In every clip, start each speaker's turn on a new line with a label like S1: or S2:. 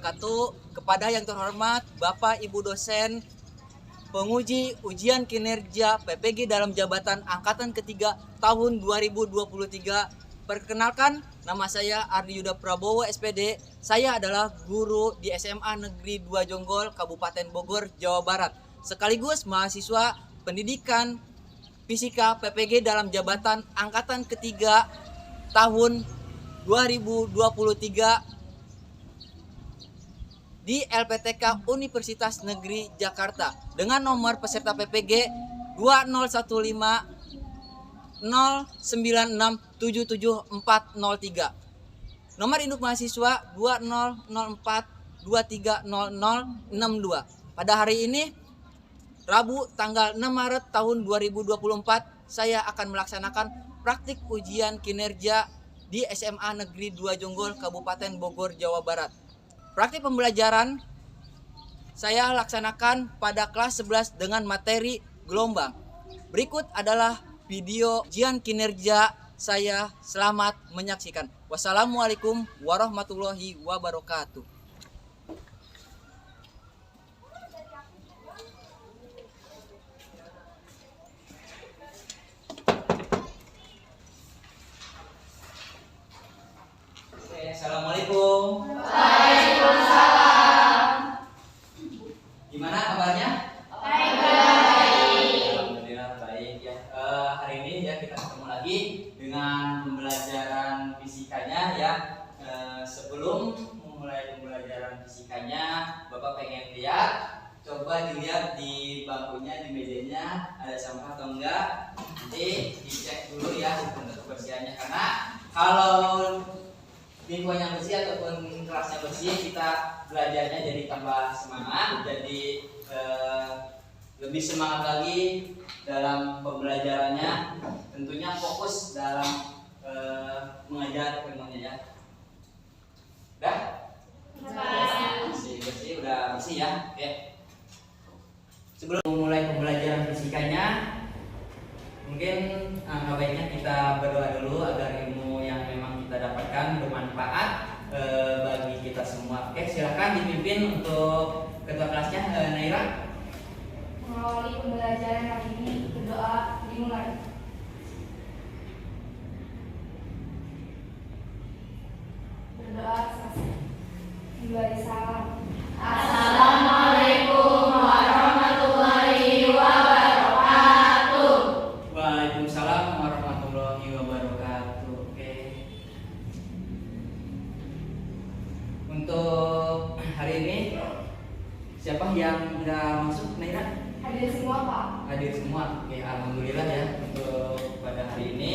S1: wabarakatuh. Kepada yang terhormat Bapak Ibu dosen penguji ujian kinerja PPG dalam jabatan angkatan ketiga tahun 2023. Perkenalkan, nama saya Ardi Yuda Prabowo SPD. Saya adalah guru di SMA Negeri 2 Jonggol, Kabupaten Bogor, Jawa Barat. Sekaligus mahasiswa pendidikan fisika PPG dalam jabatan angkatan ketiga tahun 2023 di LPTK Universitas Negeri Jakarta dengan nomor peserta PPG 201509677403. Nomor induk mahasiswa 2004230062. Pada hari ini Rabu tanggal 6 Maret tahun 2024 saya akan melaksanakan praktik ujian kinerja di SMA Negeri 2 Jonggol, Kabupaten Bogor, Jawa Barat. Praktik pembelajaran saya laksanakan pada kelas 11 dengan materi gelombang. Berikut adalah video ujian kinerja saya. Selamat menyaksikan. Wassalamualaikum warahmatullahi wabarakatuh. Assalamualaikum.
S2: Waalaikumsalam.
S1: Gimana kabarnya?
S2: Baik.
S1: Alhamdulillah baik ya. Hari ini ya kita ketemu lagi dengan pembelajaran fisikanya ya. Sebelum memulai pembelajaran fisikanya, Bapak pengen lihat, coba dilihat di bangkunya, di mejanya ada sampah atau enggak. Nanti dicek dulu ya untuk kebersihannya, karena kalau lingkungannya bersih ataupun kelasnya bersih, kita belajarnya jadi tambah semangat, jadi lebih semangat lagi dalam pembelajarannya. Tentunya fokus dalam mengajar ilmunya ya. Udah? Bersih, udah bersih ya. Oke. Sebelum memulai pembelajaran fisikanya, mungkin baiknya kita berdoa dulu agar ilmu yang memang kita dapatkan bermanfaat bagi kita semua. Oke, silakan dipimpin untuk ketua kelasnya, Naira.
S2: Mengawali pembelajaran hari ini, berdoa dimulai. Berdoa selesai. Diberi salam. Assalamualaikum warahmatullahi wabarakatuh.
S1: Waalaikumsalam warahmatullahi wabarakatuh. Oke. Untuk hari ini siapa yang nggak masuk, Naira?
S2: Hadir semua, Pak.
S1: Hadir semua. Oke, alhamdulillah ya untuk pada hari ini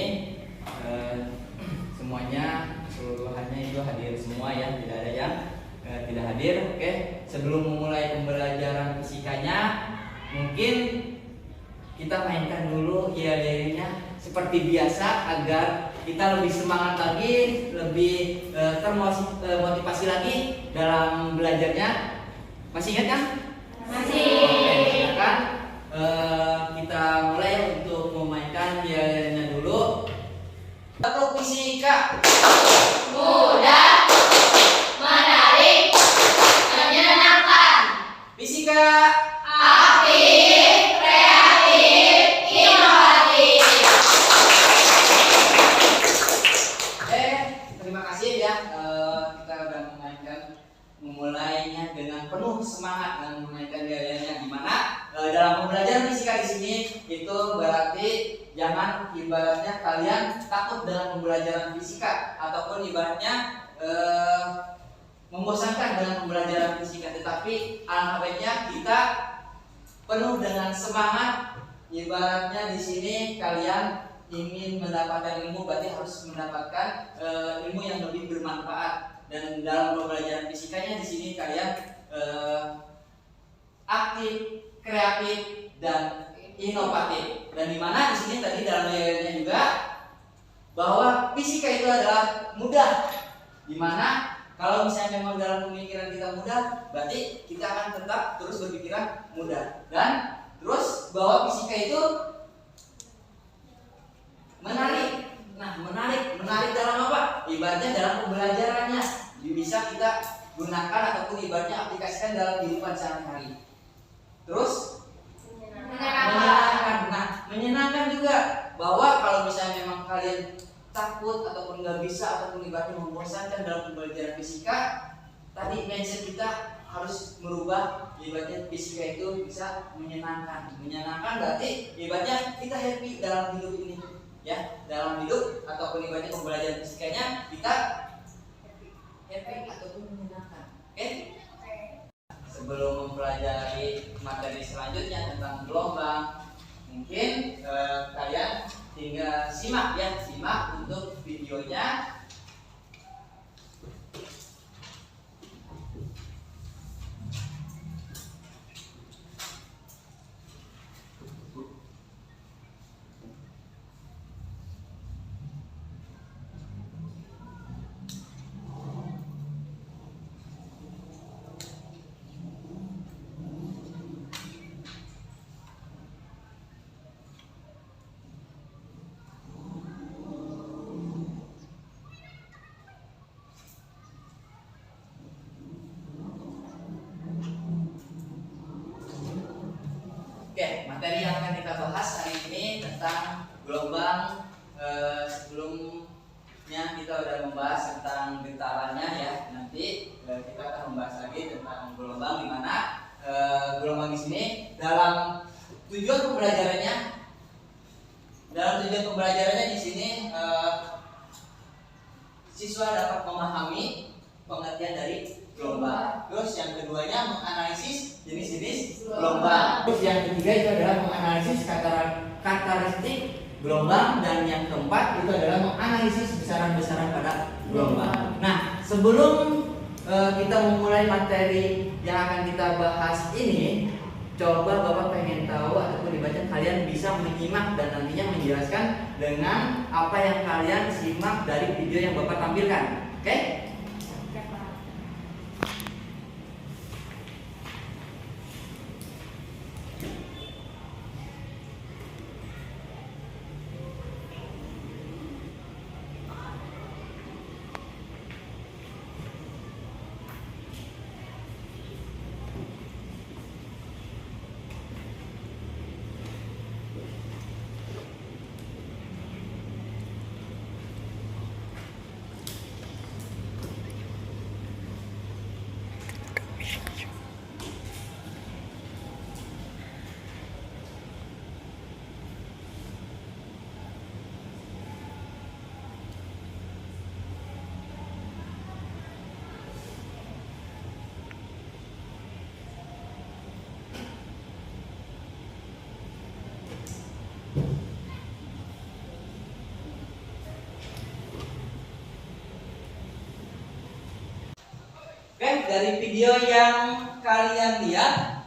S1: semuanya keseluruhannya itu hadir semua ya, tidak ada yang tidak hadir. Oke, sebelum memulai pembelajaran fisikanya, mungkin kita mainkan dulu yel-yelnya seperti biasa agar kita lebih semangat lagi, lebih termotivasi lagi dalam belajarnya. Masih ingat kan?
S2: Masih.
S1: Oke, silakan kita mulai untuk memainkan yel-yelnya dulu. Untuk fisika
S2: Mudah, menarik, menyenangkan,
S1: fisika
S2: aktif, kreatif, inovatif.
S1: Terima kasih ya, kita udah memulainya dengan penuh semangat dan memainkan yel-yelnya. Gimana dalam pembelajaran fisika di sini itu berarti jangan ibaratnya kalian takut dengan pembelajaran fisika ataupun ibaratnya membosankan dengan pembelajaran fisika, tetapi alangkah baiknya kita penuh dengan semangat. Ibaratnya di sini kalian ingin mendapatkan ilmu, berarti harus mendapatkan ilmu yang lebih bermanfaat. Dan dalam pembelajaran fisikanya di sini kalian aktif, kreatif, dan inovatif. Dan dimana di sini tadi dalam layarnya juga bahwa fisika itu adalah mudah. Dimana kalau misalnya memang dalam pemikiran kita mudah, berarti kita akan tetap terus berpikiran mudah. Dan terus bahwa fisika itu menarik. Nah, menarik dalam apa? Ibaratnya dalam pembelajarannya bisa kita gunakan ataupun ibaratnya aplikasikan dalam kehidupan sehari-hari. Terus menyenangkan. Nah, menyenangkan juga bahwa kalau misalnya memang kalian takut ataupun nggak bisa ataupun ibaratnya membosankan dalam pembelajaran fisika, tadi mindset kita harus merubah ibaratnya fisika itu bisa menyenangkan. Menyenangkan berarti ibaratnya kita happy dalam hidup ini, ya, dalam hidup ataupun ibaratnya pembelajaran fisikanya kita happy ataupun menyenangkan. Oke? Sebelum mempelajari materi selanjutnya tentang gelombang, mungkin kalian tinggal simak ya, simak untuk videonya. Oke, materi yang akan kita bahas hari ini tentang gelombang. Sebelumnya kita sudah membahas tentang getarannya ya. Nanti kita akan membahas lagi tentang gelombang, di mana gelombang di sini dalam tujuan pembelajarannya. Di sini siswa dapat memahami pengertian dari gelombang. Terus yang keduanya menganalisis jenis-jenis gelombang. Terus yang ketiga itu adalah menganalisis karakteristik gelombang, dan yang keempat itu adalah menganalisis besaran-besaran pada gelombang. Nah, sebelum kita memulai materi yang akan kita bahas ini, coba Bapak pengen tahu ataupun dibaca kalian bisa menyimak dan nantinya menjelaskan dengan apa yang kalian simak dari video yang Bapak tampilkan. Oke? Oke, dari video yang kalian lihat,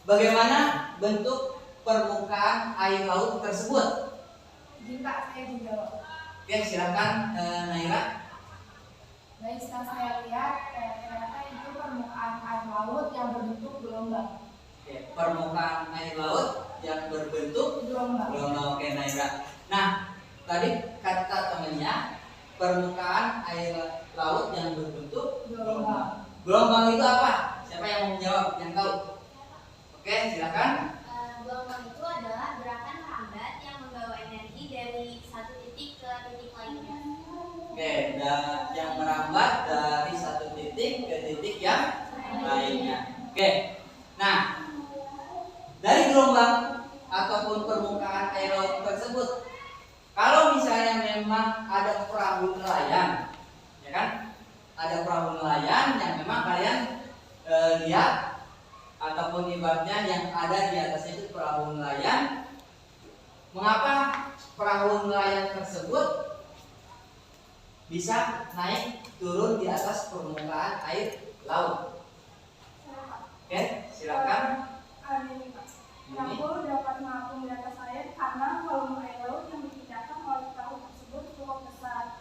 S1: bagaimana bentuk permukaan air laut tersebut?
S2: Jika saya dijawab.
S1: Oke, silakan Naira.
S2: Baik, setelah saya lihat, ternyata itu permukaan air laut yang berbentuk gelombang.
S1: Oke, permukaan air laut yang berbentuk
S2: Gelombang.
S1: Oke, Naira. Nah, tadi kata temennya permukaan air laut yang berbentuk
S2: Gelombang.
S1: Gelombang itu apa? Siapa yang mau menjawab? Yang tahu? Oke, silakan.
S3: Gelombang itu adalah gerakan merambat yang membawa energi dari satu titik ke titik lainnya.
S1: Oke, yang merambat dari satu titik ke titik yang lainnya. Oke, nah dari gelombang ataupun permukaan air laut tersebut, kalau misalnya memang ada perahu nelayan, ya kan? Ada perahu nelayan yang memang kalian lihat, ataupun ibaratnya yang ada di atasnya itu perahu nelayan. Mengapa perahu nelayan tersebut bisa naik turun di atas permukaan air laut? Oke, silakan.
S4: Perahu dapat mengapung di atas air karena volume air laut yang dipindahkan oleh perahu tersebut cukup besar,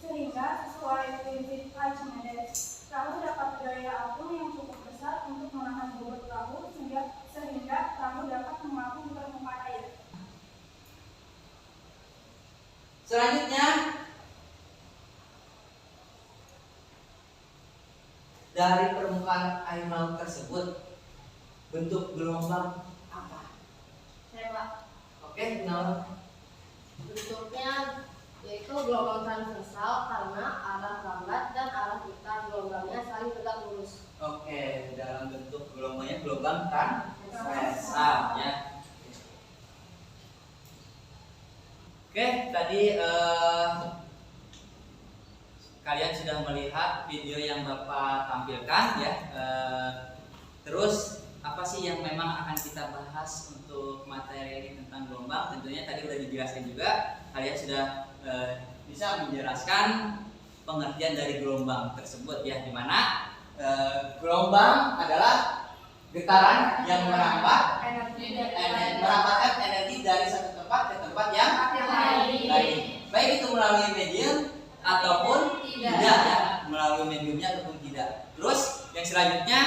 S4: sehingga sesuai prinsip Archimedes, perahu dapat daya apung yang cukup besar untuk menahan bobot perahu sehingga perahu dapat mengapung di permukaan air.
S1: Selanjutnya, dari permukaan air laut tersebut bentuk gelombang apa?
S5: Saya Pak,
S1: Oke, Naura.
S5: bentuknya yaitu gelombang transversal karena arah lambat dan arah putar gelombangnya saling tegak lurus.
S1: Oke, dalam bentuk gelombangnya gelombang transversal ya. Oke, tadi kalian sudah melihat video yang Bapak tampilkan ya. Terus apa sih yang memang akan kita bahas untuk materi ini tentang gelombang? Tentunya tadi sudah dijelaskan juga. Kalian sudah bisa menjelaskan pengertian dari gelombang tersebut ya, di mana gelombang adalah getaran yang merambahkan energi dari satu tempat ke tempat yang lain, baik itu melalui medium ataupun tidak ya, melalui mediumnya ataupun tidak. Terus yang selanjutnya,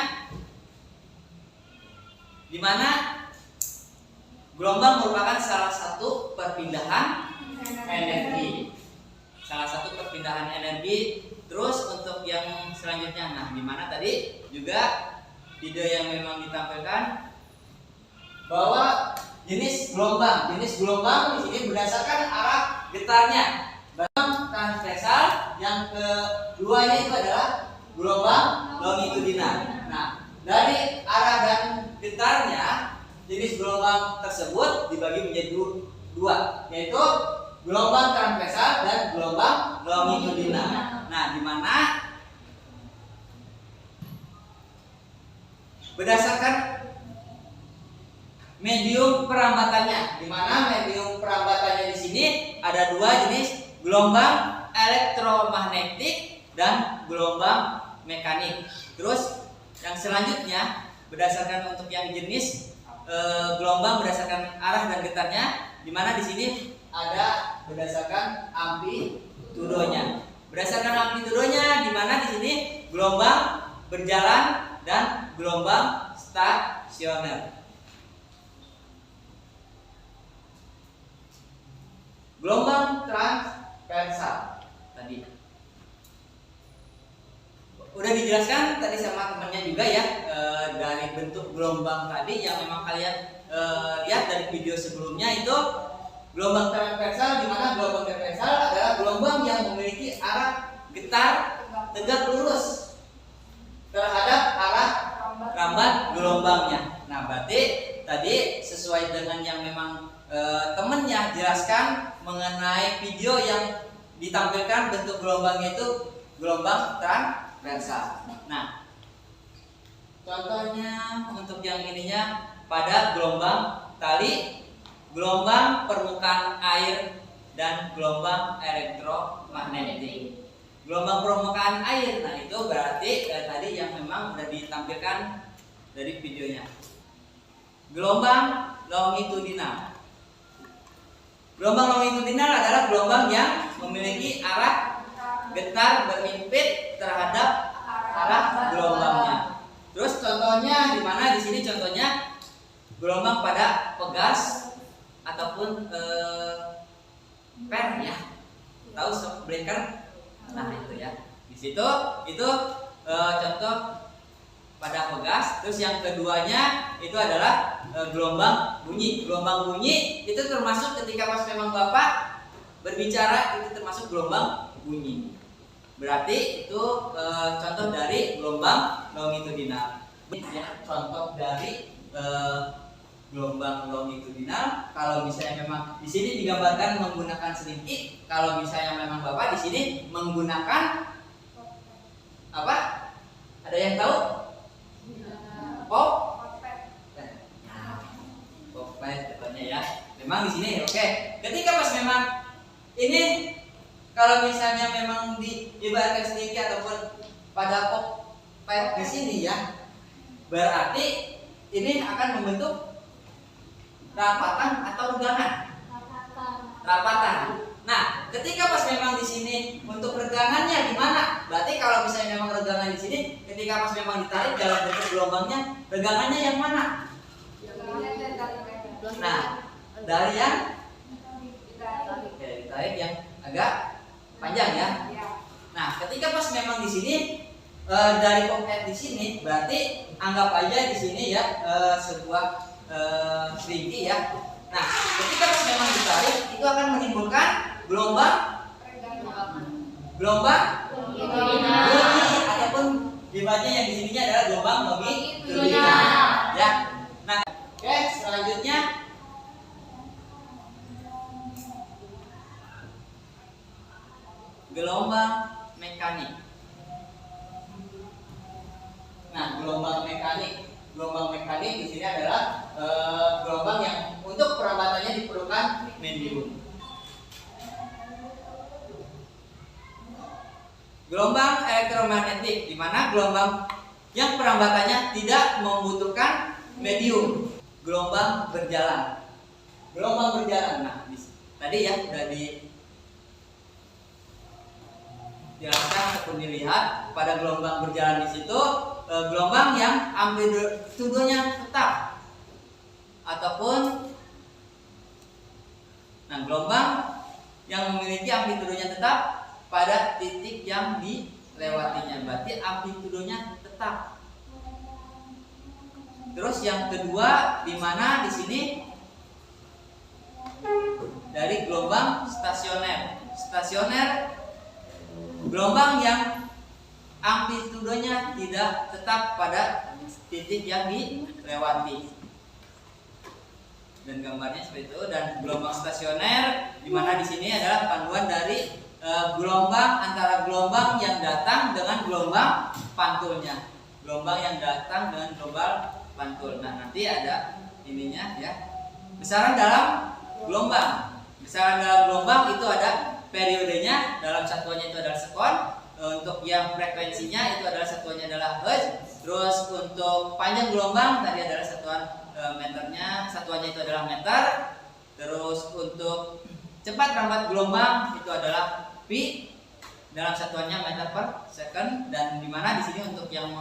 S1: di mana gelombang merupakan salah satu perpindahan energi. Salah satu perpindahan energi. Terus untuk yang selanjutnya, nah di mana tadi juga video yang memang ditampilkan bahwa jenis gelombang di sini berdasarkan arah getarnya. Gelombang transversal, yang keduanya itu adalah gelombang longitudinal. Nah, dari arah dan getarnya jenis gelombang tersebut dibagi menjadi dua, yaitu gelombang transversal dan gelombang longitudinal. Nah, di mana berdasarkan medium perambatannya, di mana medium perambatannya di sini ada dua jenis, gelombang elektromagnetik dan gelombang mekanik. Terus yang selanjutnya berdasarkan untuk yang jenis gelombang berdasarkan arah dan getarnya, di mana di sini ada berdasarkan amplitudonya. Berdasarkan amplitudonya, di mana di sini gelombang berjalan dan gelombang stasioner. Gelombang transversal tadi udah dijelaskan tadi sama temannya juga ya, dari bentuk gelombang tadi yang memang kalian lihat dari video sebelumnya itu gelombang transversal, di mana gelombang transversal adalah gelombang yang memiliki arah getar tegak lurus terhadap arah rambat gelombangnya. Nah, berarti tadi sesuai dengan yang memang temennya jelaskan mengenai video yang ditampilkan, bentuk gelombangnya itu gelombang transversal. Nah, contohnya untuk yang ininya pada gelombang tali, gelombang permukaan air, dan gelombang elektromagnetik. Gelombang permukaan air, nah itu berarti tadi yang memang sudah ditampilkan dari videonya. Gelombang longitudinal. Gelombang longitudinal adalah gelombang yang memiliki arah getar berhimpit terhadap arah gelombangnya. Terus contohnya di mana? Di sini contohnya gelombang pada pegas ataupun per ya. Tahu shock breaker? Nah, itu ya. Di situ itu contoh pada pegas. Terus yang keduanya itu adalah gelombang bunyi. Gelombang bunyi itu termasuk ketika pas memang Bapak berbicara, itu termasuk gelombang bunyi. Berarti itu contoh dari gelombang longitudinal. Ya, contoh dari gelombang longitudinal. Kalau misalnya memang di sini digambarkan menggunakan selingkih, kalau misalnya memang Bapak di sini menggunakan apa? Ada yang tahu? Popet katanya ya. Memang di sini oke. Ketika pas memang ini kalau misalnya memang diibaratkan selingkih ataupun pada popet di sini ya, berarti ini akan membentuk rapatan atau regangan? Rapatan. Nah, ketika pas memang di sini untuk regangannya gimana? Berarti kalau misalnya memang regangan di sini, ketika pas memang ditarik dalam bentuk gelombangnya, regangannya yang mana? Nah, dari yang ditarik yang agak panjang ya. Nah, ketika pas memang di sini dari pop di sini berarti anggap aja di sini ya sebuah ringgi ya. Nah, ketika memang ditarik itu akan menimbulkan gelombang bunyi ataupun dibaca yang di sininya adalah gelombang longitudinal ya. Nah, oke, selanjutnya gelombang mekanik. Nah, gelombang mekanik di sini adalah gelombang yang untuk perambatannya diperlukan medium. Gelombang elektromagnetik, di mana gelombang yang perambatannya tidak membutuhkan medium. Gelombang berjalan. Nah, tadi ya sudah dijelaskan ataupun dilihat pada gelombang berjalan di situ, gelombang yang amplitudonya tetap ataupun gelombang yang memiliki amplitudonya tetap pada titik yang dilewatinya, berarti amplitudonya tetap. Terus yang kedua, di mana di sini dari gelombang stasioner. Gelombang yang amplitudonya tidak tetap pada titik yang dilewati. Dan gambarnya seperti itu. Dan gelombang stasioner, di mana di sini adalah panduan dari gelombang antara gelombang yang datang dengan gelombang pantulnya. Nah, nanti ada ininya ya. Besaran dalam gelombang itu ada periodenya, dalam satuannya itu adalah sekon. Untuk yang frekuensinya itu adalah satuannya adalah hertz. Terus untuk panjang gelombang tadi adalah satuan meternya, satuannya itu adalah meter. Terus untuk cepat rambat gelombang itu adalah pi, dalam satuannya meter per second. Dan dimana di sini untuk yang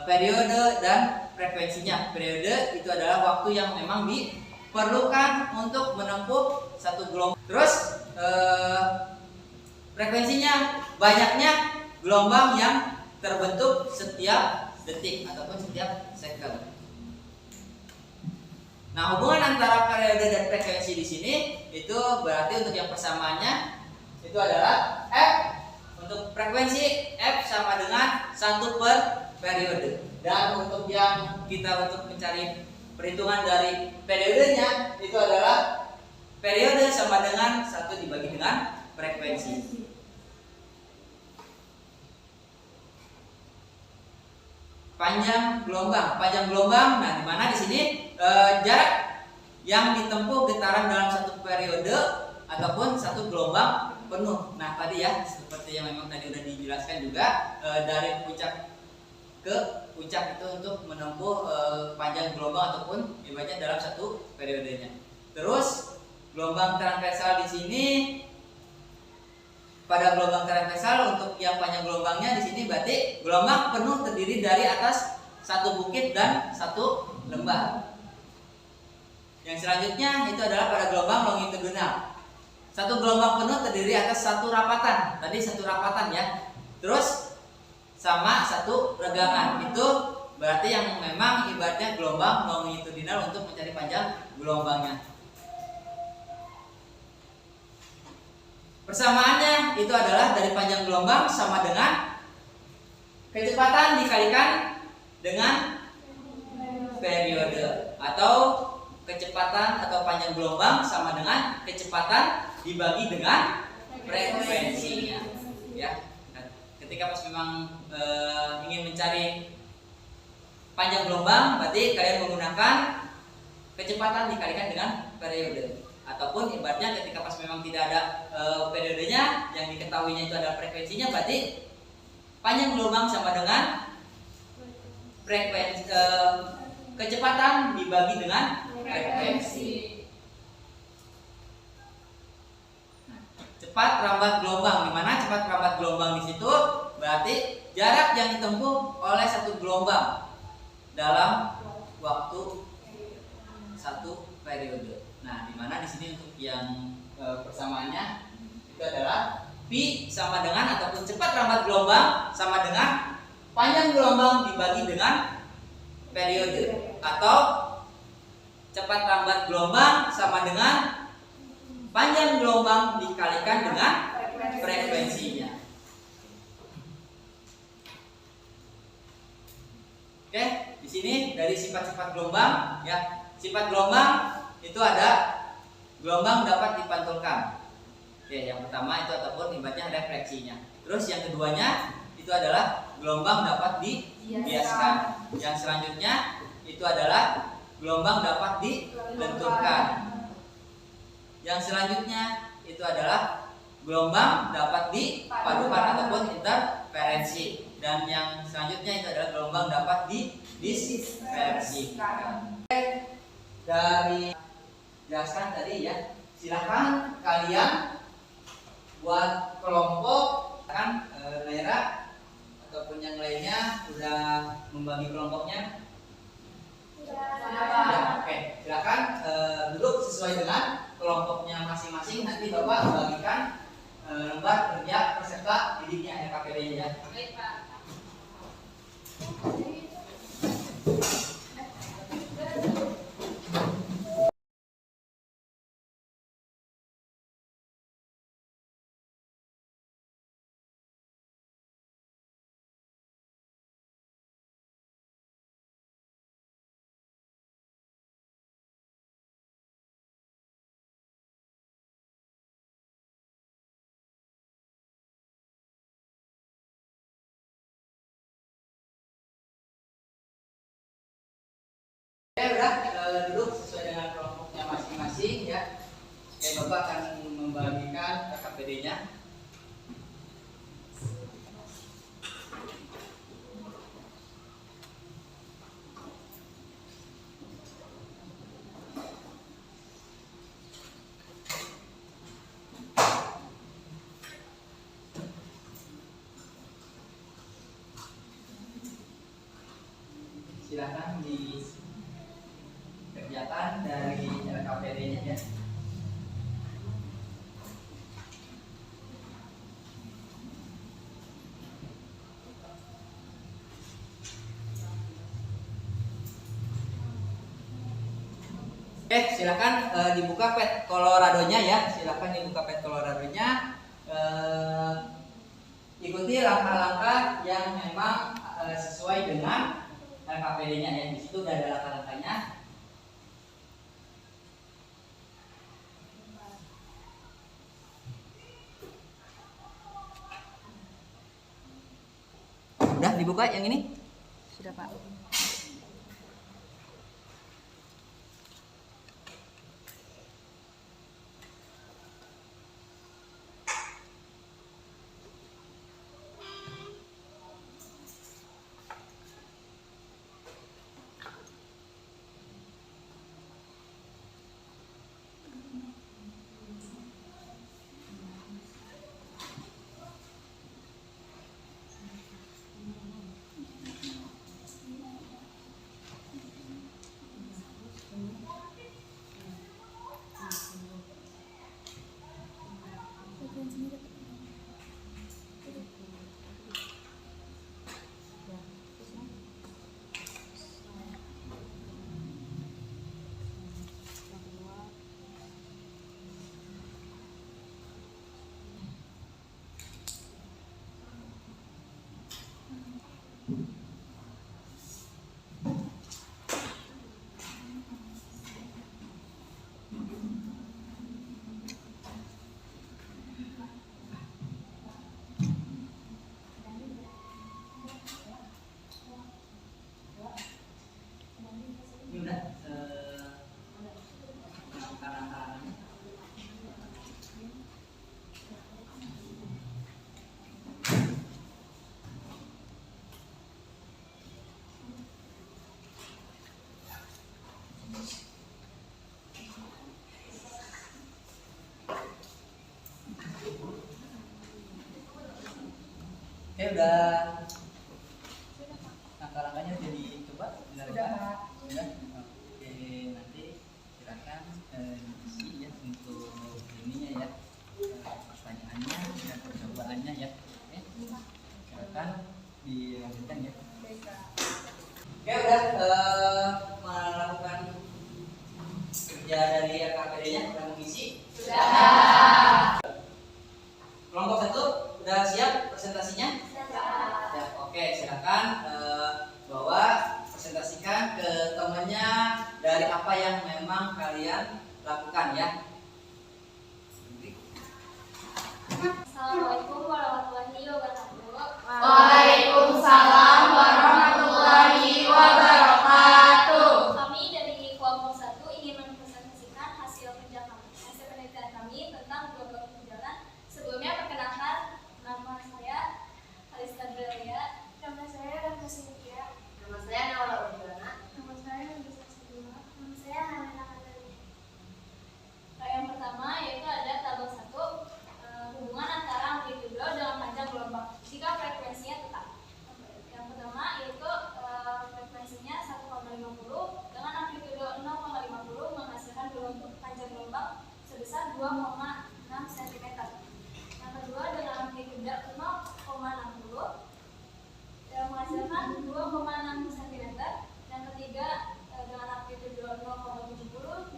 S1: periode dan frekuensinya, periode itu adalah waktu yang memang diperlukan untuk menempuh satu gelombang. Terus frekuensinya, banyaknya gelombang yang terbentuk setiap detik ataupun setiap second. Nah, hubungan antara periode dan frekuensi di sini itu berarti untuk yang persamaannya itu adalah F. Untuk frekuensi F sama dengan 1 per periode. Dan untuk yang kita untuk mencari perhitungan dari periodenya itu adalah periode sama dengan 1 dibagi dengan frekuensi. Panjang gelombang. Nah, di mana di sini jarak yang ditempuh getaran dalam satu periode ataupun satu gelombang penuh. Nah, tadi ya seperti yang memang tadi udah dijelaskan juga, dari puncak ke puncak itu untuk menempuh panjang gelombang ataupun ibaratnya dalam satu periodenya. Terus gelombang transversal di sini, pada gelombang transversal untuk yang panjang gelombangnya di sini berarti gelombang penuh terdiri dari atas satu bukit dan satu lembah. Yang selanjutnya itu adalah pada gelombang longitudinal. Satu gelombang penuh terdiri atas satu rapatan. Tadi satu rapatan ya. Terus sama satu regangan. Itu berarti yang memang ibaratnya gelombang longitudinal untuk mencari panjang gelombangnya. Persamaannya itu adalah dari panjang gelombang sama dengan kecepatan dikalikan dengan periode, atau kecepatan atau panjang gelombang sama dengan kecepatan dibagi dengan frekuensinya ya. Nah, ketika pas memang ingin mencari panjang gelombang, berarti kalian menggunakan kecepatan dikalikan dengan periode. Ataupun ibaratnya ketika pas memang tidak ada periodenya, yang diketahuinya itu adalah frekuensinya, berarti panjang gelombang sama dengan frekuensi, kecepatan dibagi dengan frekuensi. Cepat rambat gelombang, dimana cepat rambat gelombang di situ berarti jarak yang ditempuh oleh satu gelombang dalam waktu satu periode. Nah, dimana di sini untuk yang persamaannya itu adalah Pi sama dengan ataupun cepat rambat gelombang sama dengan panjang gelombang dibagi dengan periode, atau cepat rambat gelombang sama dengan panjang gelombang dikalikan dengan frekuensinya. Oke, di sini dari sifat-sifat gelombang ya. Sifat gelombang itu ada gelombang dapat dipantulkan. Oke, yang pertama itu ataupun ibaratnya refleksinya. Terus yang keduanya itu adalah gelombang dapat dibiaskan. Yang selanjutnya itu adalah gelombang dapat dilenturkan. Yang selanjutnya itu adalah gelombang dapat dipadukan ataupun interferensi. Dan yang selanjutnya itu adalah gelombang dapat didispersikan. Dari jelaskan tadi ya, silahkan kalian buat kelompok kan, Lera ataupun yang lainnya udah membagi kelompoknya. Ya, oke, silakan duduk sesuai dengan kelompoknya masing-masing. Nanti Bapak bagikan lembar kerja peserta didiknya LKPD ya.
S3: Baik, Pak.
S1: Oke, udah duduk sesuai dengan kelompoknya masing-masing ya. Oke, Bapak akan membagikan KKPD-nya. Silakan dikerjakan dari LKPD-nya ya. Oke, silakan dibuka pet Colorado-nya ya. Silakan dibuka pet Colorado-nya. Ikuti langkah-langkah yang memang sesuai dengan LKPD-nya ya. Di situ udah ada langkah-langkahnya. Udah dibuka yang ini?
S2: Sudah, Pak.
S1: Ini udah langkah-langkahnya. Oke, udah langkah-langkahnya udah dicoba? Sudah, Pak. Sudah? Oke, nanti silakan diisi ya untuk ininya ya, pertanyaannya dan KPD-nya sudah mengisi?
S2: Sudah.
S1: Kelompok 1 sudah siap presentasinya?
S3: Sudah.
S1: Ya, oke, silakan bawa presentasikan ke temannya dari apa yang memang kalian lakukan ya.
S3: Assalamualaikum warahmatullahi wabarakatuh.
S2: Waalaikumsalam warahmatullahi wabarakatuh.
S3: Kami dari kelompok 1 ingin mempresentasikan hasil penelitian kami tentang gelombang berjalan. Sebelumnya perkenalkan, nama saya Kalista Belia.
S4: Nama saya Raka Sintia.
S5: Nama saya Naura Urdana.
S4: Nama saya Nabisa Sadula.
S3: Nama saya Hana Kadari. Yang pertama yaitu ada tabel 1, hubungan antara amplitudo dengan panjang gelombang jika frekuensinya tetap. Yang pertama yaitu frekuensinya 1,50 dengan amplitudo 0,50 menghasilkan panjang gelombang sebesar 2,6 cm. Yang kedua dengan amplitudo 0,60 menghasilkan 2,6 cm. Yang ketiga dengan amplitudo 0,70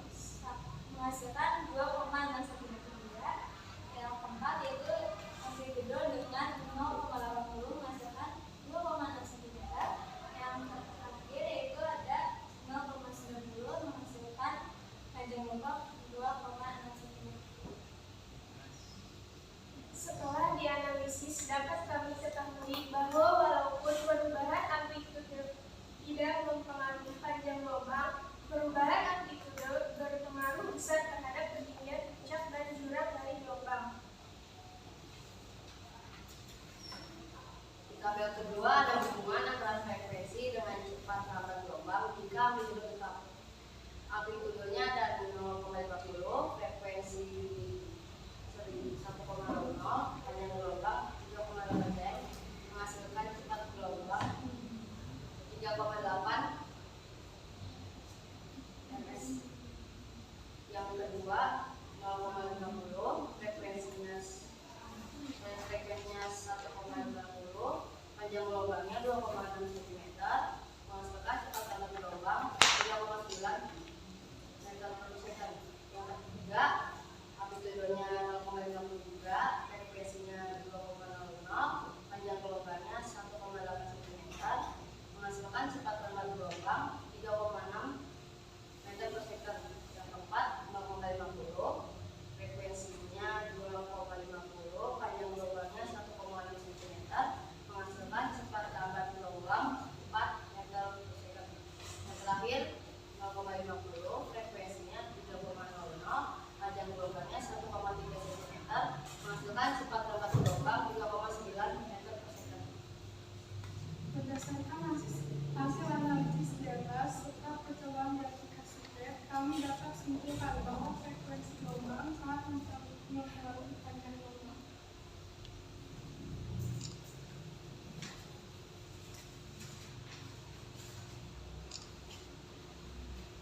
S3: menghasilkan 2,6 cm juga. Yang keempat yaitu amplitudo dengan 0,80 menghasilkan 2,6 cm. Yang terakhir yaitu ada 0,90 menghasilkan panjang gelombang 2,6 cm.
S4: Setelah dianalisis, dapat kami ketahui bahwa walaupun perubahan amplitudo tidak mempengaruhi panjang gelombang, perubahan amplitudo berpengaruh besar terhadap ketinggian puncak dan jurang dari gelombang.
S5: Di tabel kedua ada hubungan antara frekuensi dengan cepat lambat gelombang jika amplitudo tetap. Amplitudonya dari 0,50, frekuensi 1,0, panjang gelombang 3,8 cm, menghasilkan cepat gelombang 3,8 ms. Yang kedua 0,50, frekuensinya 1,50, panjang gelombangnya 2,6 cm, menghasilkan cepat lambat gelombang 3,9 meter per second. Yang ketiga amplitudonya 0,50 juga, frekuensinya 2,00, panjang gelombangnya 1,8 cm, menghasilkan cepat lambat gelombang 3,6 meter per second. Yang keempat 0,50, frekuensinya 2,50, panjang gelombangnya 1,6 cm, menghasilkan cepat lambat gelombang 4 meter per second. Yang terakhir 0,50, frekuensinya 3,00, panjang gelombangnya 1,3 cm, menghasilkan cepat lambat gelombang 3,9 meter per second.
S4: Berdasarkan hasil analisis data serta percobaan di aplikasi web, kami dapat simpulkan bahwa frekuensi gelombang sangat mempengaruhi panjang gelombang.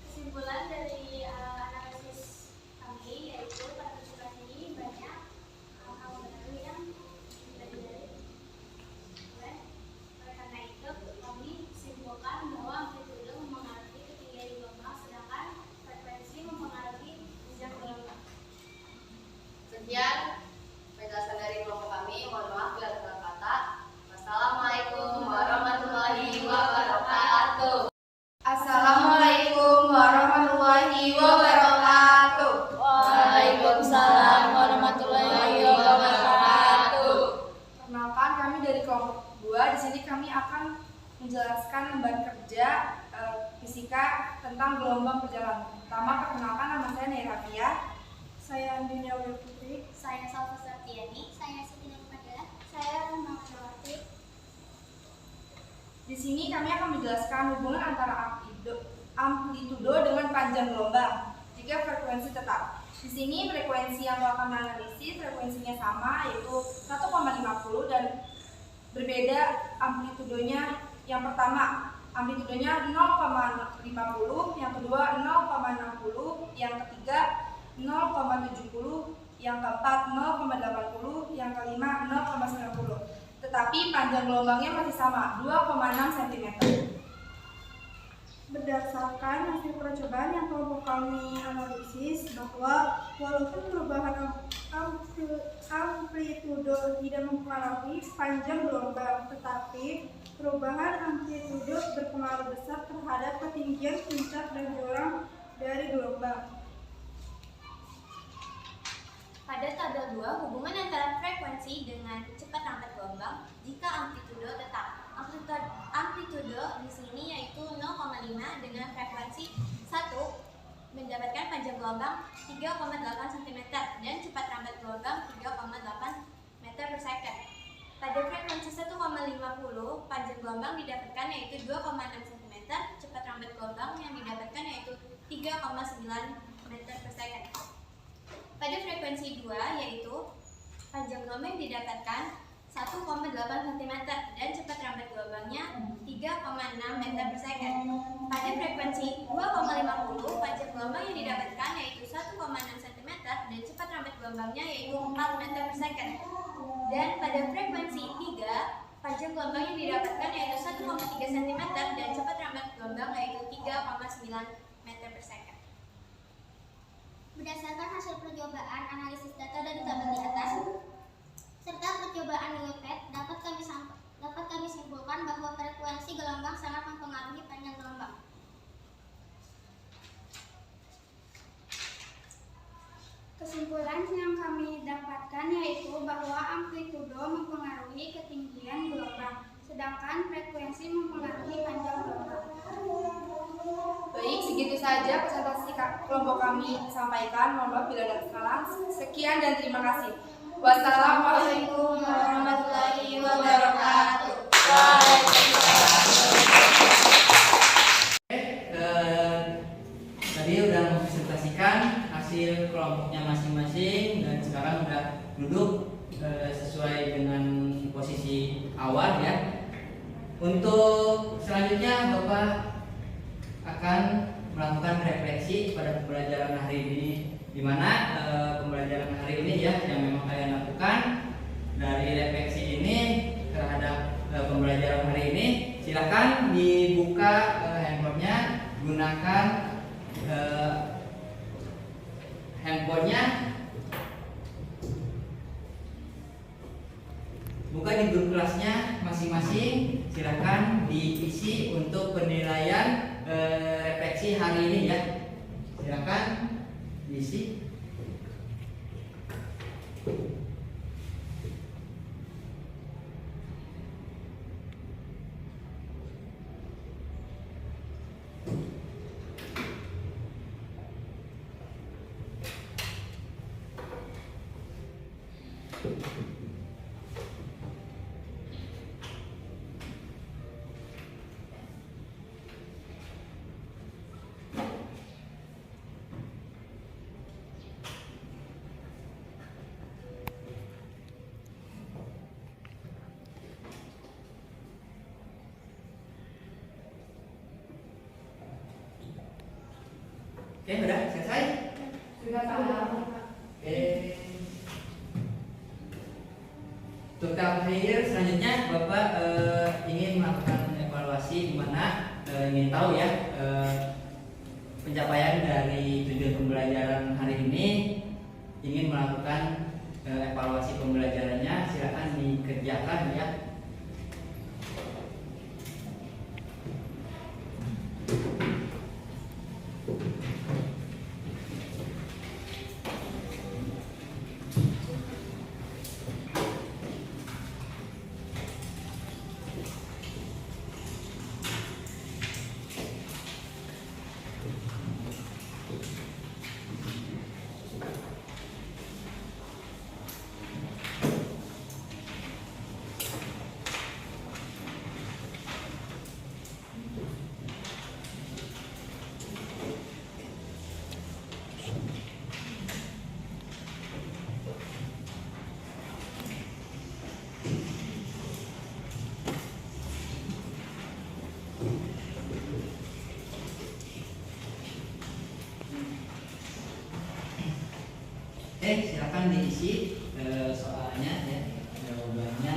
S3: Kesimpulan dari analisis kami yaitu pada percobaan ini banyak hal baru yang dipelajari. Dan oleh karena itu kami simpulkan bahwa amplitudo mempengaruhi ketinggian gelombang sedangkan frekuensi mempengaruhi panjang gelombang.
S5: Sekian penjelasan dari kelompok kami. Mohon maaf bila ada salah kata. Wassalamualaikum warahmatullahi wabarakatuh.
S2: Assalamualaikum warahmatullahi wabarakatuh.
S3: Waalaikumsalam warahmatullahi wabarakatuh.
S2: Perkenalkan, kami dari kelompok 2. Di sini kami akan menjelaskan lembar kerja fisika tentang gelombang perjalanan. Pertama, perkenalkan, nama saya Nerafia.
S4: Saya Andini Aulia Putri.
S3: Saya Salva Sartiani. Saya Siti Padilla. Saya Rahma Wati.
S2: Di sini kami akan menjelaskan hubungan antara amplitudo dengan panjang gelombang jika frekuensi tetap. Di sini frekuensi yang akan menganalisis frekuensinya sama, yaitu 1,50, dan berbeda amplitudonya. Yang pertama amplitudonya 0,50, yang kedua 0,60, yang ketiga 0,70, yang keempat 0,80, yang kelima 0,90. Tetapi panjang gelombangnya masih sama, 2,6 cm.
S4: Berdasarkan hasil percobaan yang kelompok kami analisis bahwa walaupun perubahan amplitudo tidak mempengaruhi panjang gelombang, tetapi perubahan amplitudo berpengaruh besar terhadap ketinggian puncak dan jurang dari gelombang.
S3: Pada tabel 2, hubungan antara frekuensi dengan cepat lambat gelombang jika amplitudo tetap. Amplitudo di sini yaitu 0,5 dengan frekuensi 1 mendapatkan panjang gelombang 3,8 cm dan cepat lambat gelombang 3,8 meter per second. Pada frekuensi 1,50 panjang gelombang didapatkan yaitu 2,6 cm, cepat lambat gelombang yang didapatkan yaitu 3,9 meter per second. Pada frekuensi 2 yaitu panjang gelombang didapatkan 1,8 cm dan cepat lambat gelombangnya 3,6 meter per second. Pada frekuensi 2,50 panjang gelombang yang didapatkan yaitu 1,6 cm dan cepat lambat gelombangnya yaitu 4 meter per second. Dan pada frekuensi 3 panjang gelombang yang didapatkan yaitu 1,3 cm dan cepat lambat gelombang yaitu 3,9 meter per second.
S6: Berdasarkan hasil percobaan analisis data dari tabel di atas serta percobaan Lilipet, dapat kami simpulkan bahwa frekuensi gelombang sangat mempengaruhi panjang gelombang.
S4: Kesimpulan yang kami dapatkan yaitu bahwa amplitudo mempengaruhi ketinggian gelombang, sedangkan frekuensi mempengaruhi panjang gelombang.
S2: Baik, segitu saja presentasi kelompok kami sampaikan. Mohon maaf bila ada kesalahan. Sekian dan terima kasih. Wassalamualaikum warahmatullahi wabarakatuh.
S1: Tadi udah mempresentasikan hasil kelompoknya masing-masing dan sekarang udah duduk sesuai dengan posisi awal ya. Untuk selanjutnya Bapak akan melakukan refleksi pada pembelajaran hari ini, di mana pembelajaran hari ini ya yang memang kalian lakukan. Dari refleksi ini terhadap pembelajaran hari ini, silakan dibuka handphonenya, gunakan handphonenya, buka di grup kelasnya masing-masing, silakan diisi untuk penilaian refleksi hari ini ya. Silakan diisi. Oke, udah selesai?
S2: Sudah tahu.
S1: Oke. Untuk tahap akhir selanjutnya Bapak ingin melakukan evaluasi, di mana ingin tahu ya pencapaian dari tujuan pembelajaran hari ini, ingin melakukan evaluasi pembelajarannya. Silakan dikerjakan ya. Silakan diisi soalnya ya, jawabannya.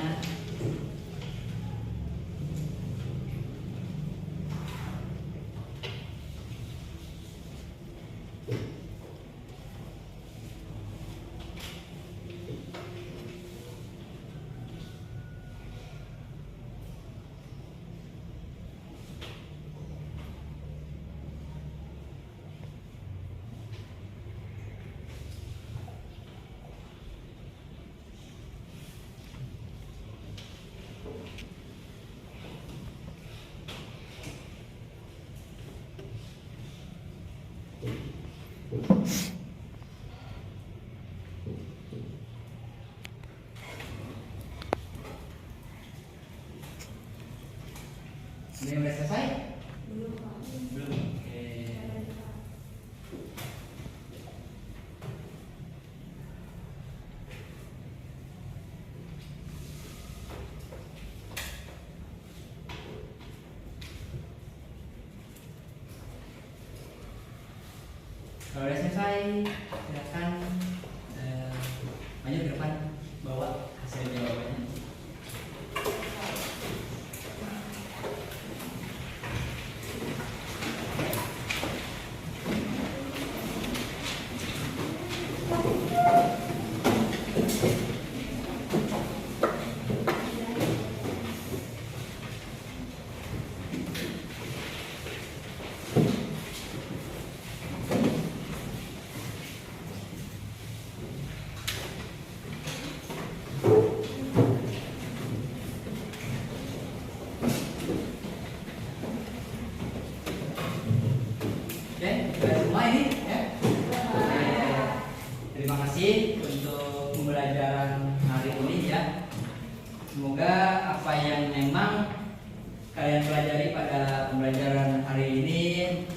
S1: Kalau udah selesai, silakan maju ke depan, bawa hasil jawabannya. Oke, sudah semua ini ya. Terima kasih untuk pembelajaran hari ini ya. Semoga apa yang memang kalian pelajari pada pembelajaran hari ini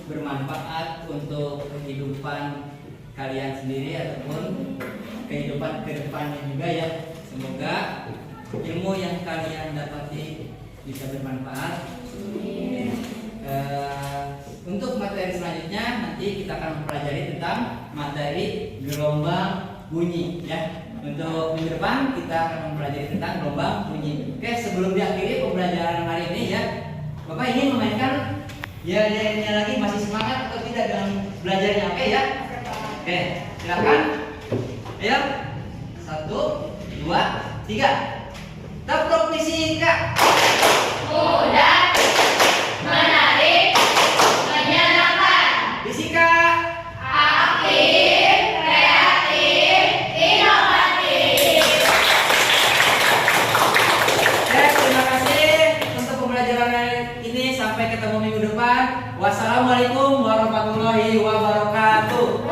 S1: bermanfaat untuk kehidupan kalian sendiri ataupun kehidupan ke depannya juga ya. Semoga ilmu yang kalian dapati bisa bermanfaat. Untuk materi selanjutnya nanti kita akan mempelajari tentang materi gelombang bunyi ya. Untuk minggu depan kita akan mempelajari tentang gelombang bunyi. Oke, sebelum diakhiri pembelajaran hari ini ya, Bapak ingin memainkan ya lagi masih semangat atau tidak dalam belajarnya? Oke ya. Oke, silakan. Ayo. 1, 2, 3. Taplok fisika.
S2: Mudah, menarik, menyenangkan,
S1: Fisika.
S2: aktif, kreatif, inovatif.
S1: Ya, terima kasih untuk pembelajaran ini. Sampai ketemu minggu depan. Wassalamualaikum warahmatullahi wabarakatuh.